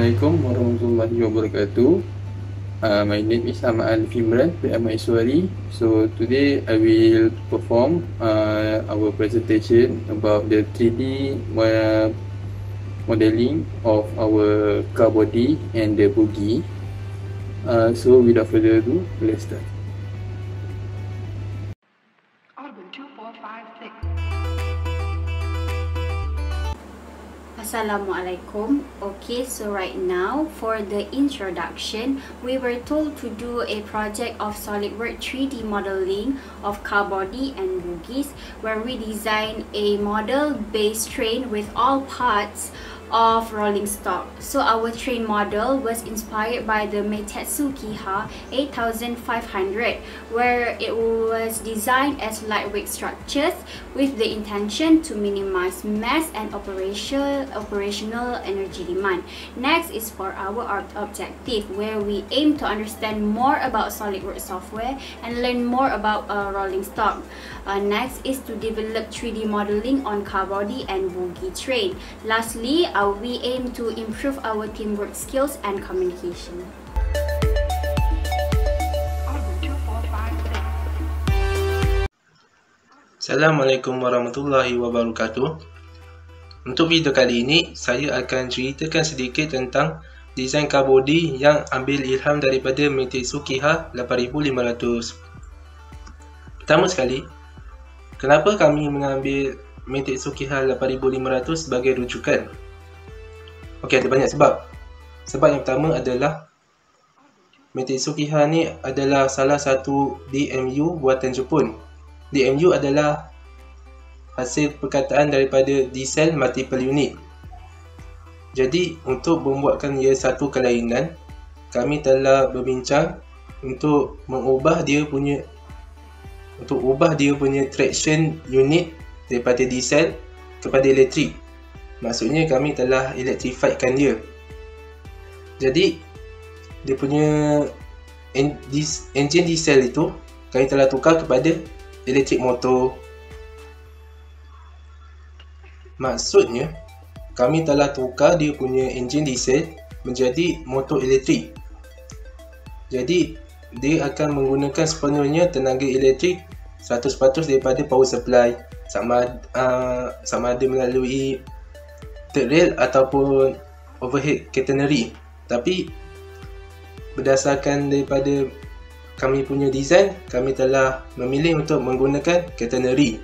Assalamualaikum warahmatullahi wabarakatuh. My name is Ahmad Al-Fimran Maheswari. So today I will perform our presentation about the 3D modeling of our car body and the bogie. So without further ado, let's start. Assalamualaikum. Okay, so right now for the introduction, we were told to do a project of SolidWorks 3D modeling of car body and bogies, where we design a model-based train with all parts of rolling stock. So our train model was inspired by the Meitetsu Kiha 8500, where it was designed as lightweight structures with the intention to minimize mass and operational energy demand. Next is for our objective, where we aim to understand more about SolidWorks software and learn more about rolling stock. Next is to develop 3D modeling on car body and bogie train. Lastly, we aim to improve our teamwork skills and communication. Assalamualaikum warahmatullahi wabarakatuh. Untuk video kali ini, saya akan ceritakan sedikit tentang desain car body yang ambil ilham daripada Meitetsu Kiha 8500. Pertama sekali, kenapa kami mengambil Meitetsu Kiha 8500 sebagai rujukan? Okey, ada banyak sebab. Sebab yang pertama adalah Meitetsu Kiha ni adalah salah satu DMU buatan Jepun. DMU adalah hasil perkataan daripada diesel multiple unit. Jadi, untuk membuatkan ia satu kelainan, kami telah berbincang untuk ubah dia punya traction unit daripada diesel kepada elektrik. Maksudnya kami telah electrifiedkan dia. Jadi dia punya engine diesel itu kami telah tukar kepada elektrik motor. Maksudnya kami telah tukar dia punya engine diesel menjadi motor elektrik. Jadi dia akan menggunakan sepenuhnya tenaga elektrik 100% daripada power supply, sama ada melalui third rail ataupun overhead catenary. Tapi berdasarkan daripada kami punya design, kami telah memilih untuk menggunakan catenary.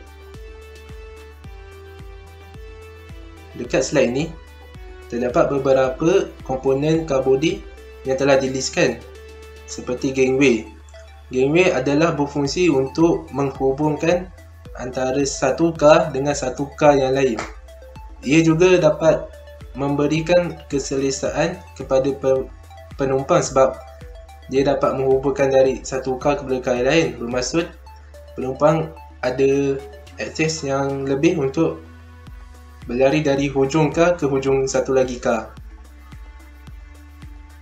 Dekat slide ini terdapat beberapa komponen car body yang telah dilistkan, seperti gangway. Gangway adalah berfungsi untuk menghubungkan antara satu car dengan satu car yang lain. Ia juga dapat memberikan keselesaan kepada penumpang sebab dia dapat menghubungkan dari satu car kepada car lain. Bermaksud penumpang ada akses yang lebih untuk berlari dari hujung car ke hujung satu lagi car.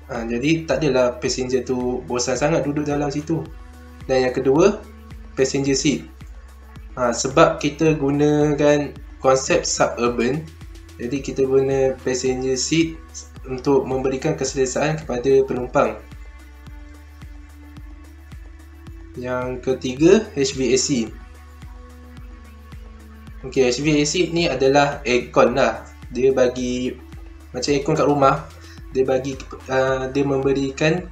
Jadi tak adalah passenger tu bosan sangat duduk dalam situ. Dan yang kedua, passenger seat. Sebab kita gunakan konsep suburban, jadi kita guna passenger seat untuk memberikan keselesaan kepada penumpang. Yang ketiga, HVAC. Okey, HVAC ni adalah aircon lah. Dia bagi macam aircon kat rumah. Dia memberikan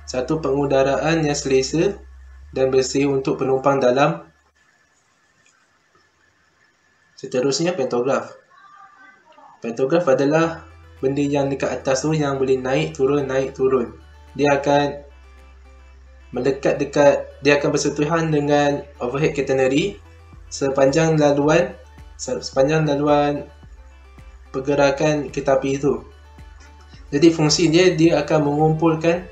satu pengudaraan yang selesa dan bersih untuk penumpang dalam. Seterusnya, pantograf. Pantograf adalah benda yang dekat atas tu yang boleh naik turun. Dia akan dia akan bersentuhan dengan overhead catenary sepanjang laluan pergerakan kereta api itu. Jadi fungsi dia akan mengumpulkan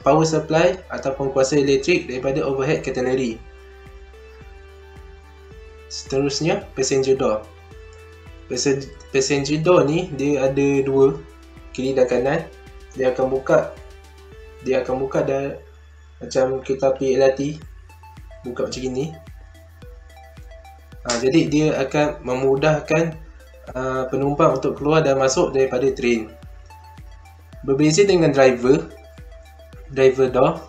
power supply ataupun kuasa elektrik daripada overhead catenary. Seterusnya, passenger door. Passenger door ni dia ada dua, kiri dan kanan. Dia akan buka dan macam kereta api LRT buka macam ini. Jadi dia akan memudahkan penumpang untuk keluar dan masuk daripada train. Berbeza dengan driver door.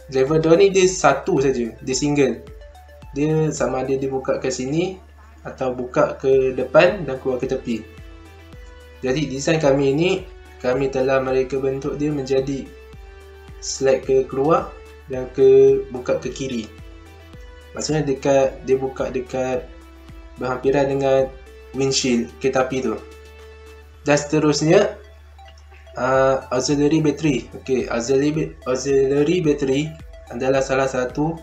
Driver door ni dia satu saja, dia single. Dia sama ada dia buka ke sini atau buka ke depan dan keluar ke tepi. Jadi desain kami ni, kami telah mereka bentuk dia menjadi slide ke keluar dan buka ke kiri. Maksudnya dia buka dekat berhampiran dengan windshield kereta api tu. Dan seterusnya auxiliary battery. Okey, auxiliary battery adalah salah satu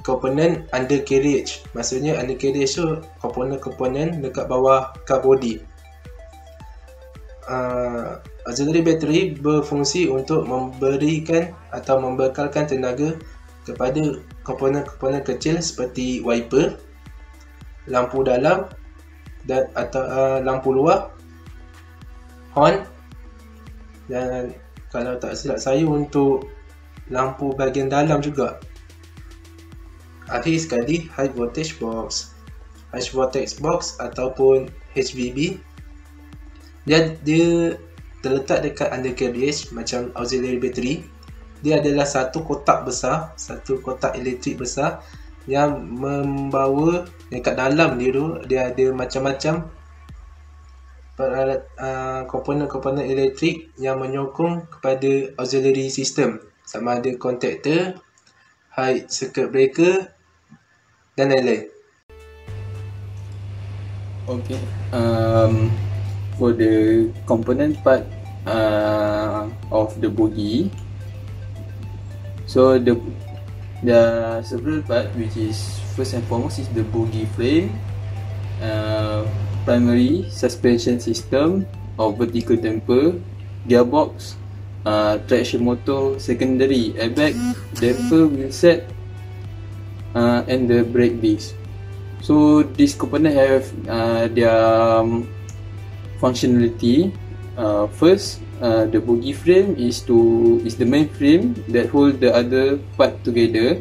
komponen undercarriage. Maksudnya undercarriage tu komponen dekat bawah car body. Auxiliary battery berfungsi untuk memberikan atau membekalkan tenaga kepada komponen-komponen kecil seperti wiper, lampu dalam dan atau lampu luar, horn, dan kalau tak silap saya untuk lampu bahagian dalam juga. Akhir sekali, high voltage box ataupun HVB, dia terletak dekat undercarriage macam auxiliary battery. Dia adalah satu kotak elektrik besar yang membawa dekat dalam dia ada macam-macam komponen-komponen elektrik yang menyokong kepada auxiliary system, sama ada contactor, high circuit breaker dan lain-lain. Okay. For the component part of the bogie, so there are several parts, which is first and foremost is the bogie frame, primary suspension system or vertical damper, gearbox, traction motor, secondary airbag, damper, wheel set, and the brake disc. So this component have their functionality. First, the bogie frame is the main frame that hold the other part together.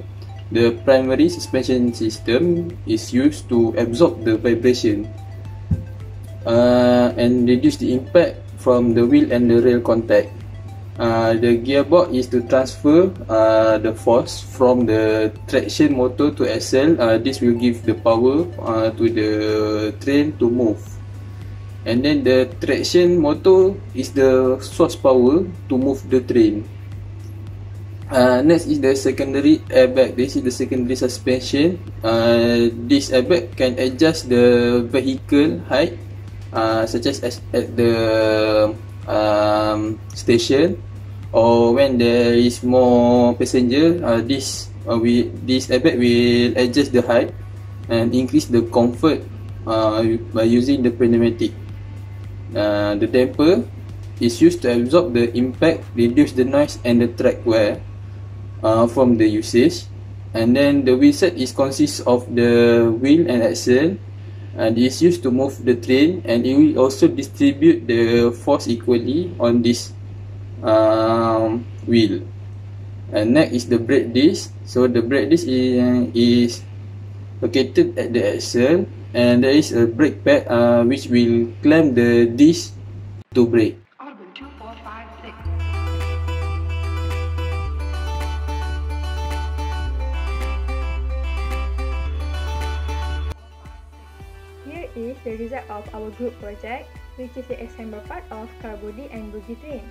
The primary suspension system is used to absorb the vibration and reduce the impact from the wheel and the rail contact. The gearbox is to transfer the force from the traction motor to axle. This will give the power to the train to move. And then the traction motor is the source power to move the train. Next is the secondary airbag. This is the secondary suspension. This airbag can adjust the vehicle height, such as at the station, or when there is more passenger. This airbag will adjust the height and increase the comfort by using the pneumatic. The damper is used to absorb the impact, reduce the noise and the track wear from the usage. And then the wheel set consists of the wheel and axle, and is used to move the train, and it will also distribute the force equally on this wheel. And next is the brake disc. So the brake disc is located at the axle, and there is a brake pad which will clamp the disc to brake. Here is the result of our group project, which is the assemble part of car body and bogie train.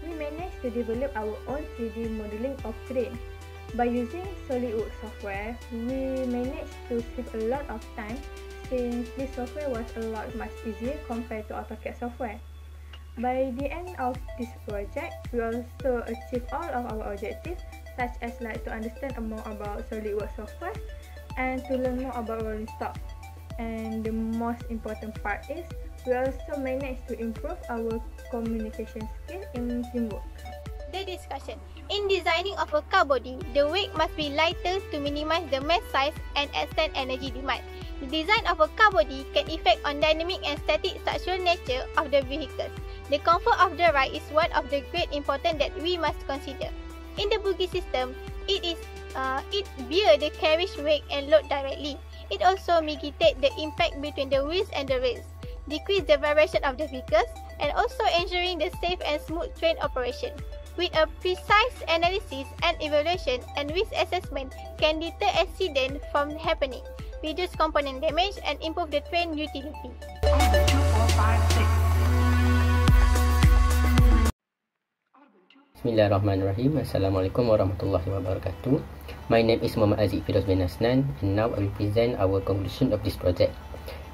We managed to develop our own 3D modeling of train. By using SolidWorks software, we managed to save a lot of time, since this software was a lot much easier compared to AutoCAD software. By the end of this project, we also achieved all of our objectives, such as to understand more about SolidWorks software and to learn more about rolling stock. And the most important part is we also managed to improve our communication skill in teamwork. The discussion. In designing of a car body, the weight must be lighter to minimize the mass size and extend energy demand. The design of a car body can affect on dynamic and static structural nature of the vehicles. The comfort of the ride is one of the great importance that we must consider. In the bogie system, it bear the carriage weight and load directly. It also mitigate the impact between the wheels and the rails, decrease the vibration of the vehicles, and also ensuring the safe and smooth train operation. With a precise analysis and evaluation and risk assessment can deter accident from happening, reduce component damage and improve the train utility. Bismillahirrahmanirrahim. Assalamualaikum warahmatullahi wabarakatuh. My name is Muhammad Aziz Firoz bin Asnan, and now I will present our conclusion of this project.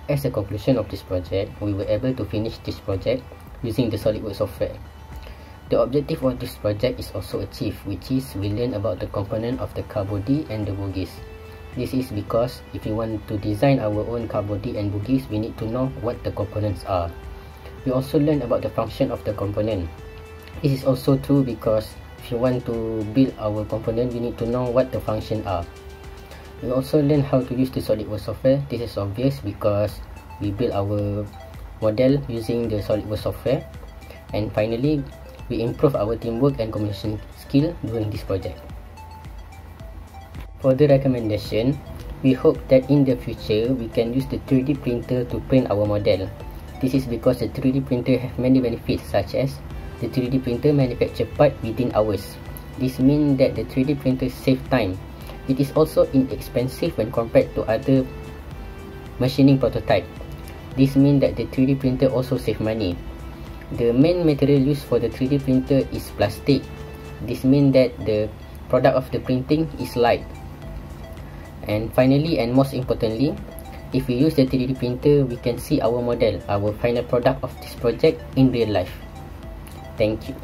As a conclusion of this project, we were able to finish this project using the SolidWorks software. The objective of this project is also achieved, which is we learn about the component of the car body and the bogies. This is because if we want to design our own car body and bogies, we need to know what the components are. We also learn about the function of the component. This is also true because if you want to build our component, we need to know what the function are. We also learn how to use the SolidWorks software. This is obvious because we build our model using the SolidWorks software. And finally, we improve our teamwork and communication skill during this project. For the recommendation, we hope that in the future we can use the 3D printer to print our model. This is because the 3D printer have many benefits, such as the 3D printer manufacture part within hours. This means that the 3D printer save time. It is also inexpensive when compared to other machining prototype. This means that the 3D printer also save money. The main material used for the 3D printer is plastic. This means that the product of the printing is light. And finally, and most importantly, if we use the 3D printer, we can see our model, our final product of this project in real life. Thank you.